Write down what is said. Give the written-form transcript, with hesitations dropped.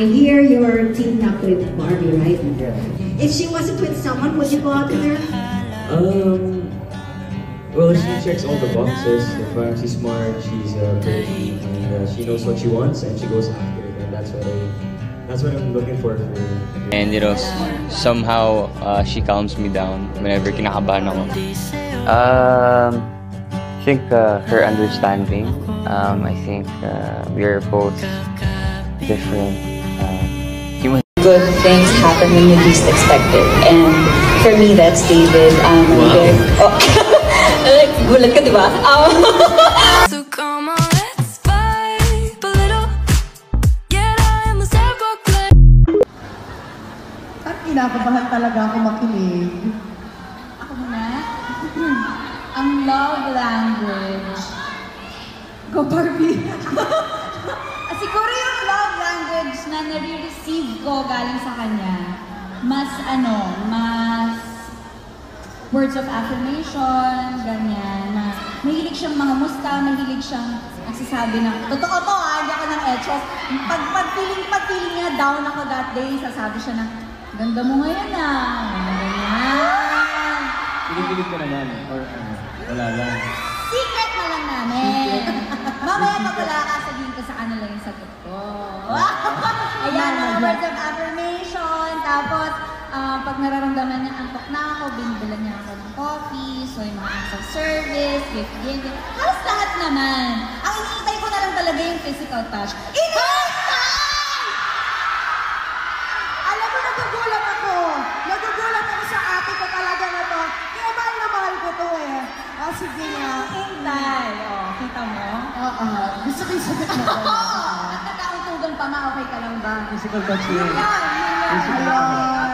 I hear you're teamed up with Barbie, right? Yeah. If she wasn't with someone, would you go out with her? Well, she checks all the boxes. She's smart, she's pretty, and she knows what she wants, and she goes after it. And that's what I'm looking for her. And you know, somehow she calms me down whenever kinakabahan ako. I think her understanding. I think we are both different human. Good things happen when you least expect it, and for me, that's David. Gulat ka, diba? So come on, let's vibe a little. Get out in the Brooklyn. At kinakabahan talaga ako makinig. Ako muna? Ang love language. Go Barbie! Siguro yung love language na nare-receive ko galing sa kanya, mas words of affirmation, ganyan. Mahilig siyang mga musta, mahilig siyang nagsasabi ng, totoo to hindi ako ng etchos. Pag-feeling niya down ako that day, sasabi siya na, ganda mo ngayon ganyan. Pinipilig ka naman, or wala lang? Secret na lang namin. Mamaya pag wala ka, sabihin ko sa kanila yung sagot ko. Ayan, mga words of affirmation. Tapos, pag nararamdaman niya antok na ako, binibilan niya ako ng coffee. So, yung mga acts of service, gift giving. Halos lahat naman. Ang iniintay ko na lang talaga yung physical touch. Iniintay! Alam mo, nagugulat ako. Nagugulat ako sa ate ko talaga na to. Kaya mahal na mahal ko to eh. Sige nga. Hintay. Kita mo? Oo. Gusto ko yung sagot mo. At nagkauntugan pa okay ka lang ba? Physical touch yun. Yun lang. Ayun.